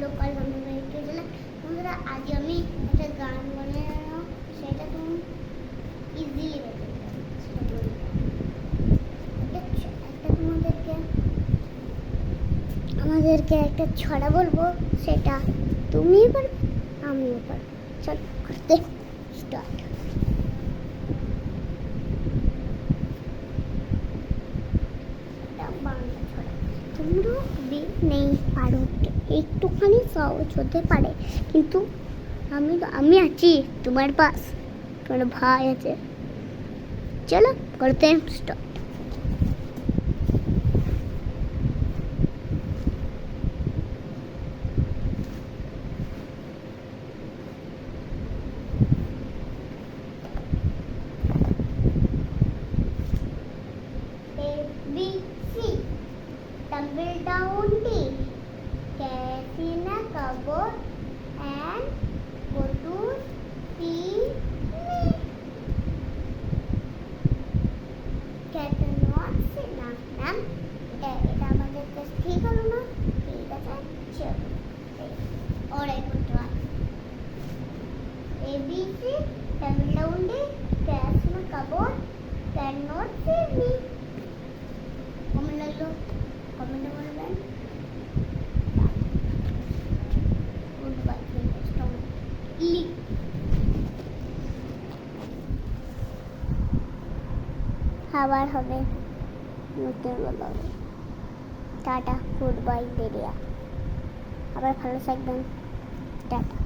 Local বান্ধবীকে জানাই বন্ধুরা, আজ আমি একটা গান বানানো, সেটা তুমি ইজিলি বলতে পারো। একটা আমাদেরকে একটা ছড়া বলবো, সেটা তুমিও পারবে আমিও পারবো। চল করতে স্টার্ট। বাংলা ছড়া, তোমরা নেই পারো, একটুখানি সহজ হতে পারে, কিন্তু আমি আছি তোমার পাশ, তোমার ভাই আছে। চলো করতে start. ABC, tumble down T, cat in a cupboard and go to see me. Cat not sit না ম্যাম, এটা আমাদের কাছে ঠিক হলো না। ঠিক আছে, চলো ওরাই করতে পারে। ABC, tumble down T, cat in a cupboard cannot see me. কেমন লাগলো কমেন্টে বলবেন। গুড বাই, আবার হবে নতুন বলবো। টাটা, গুড বাই, বেরিয়া। আবার ভালো থাকবেন, টাটা।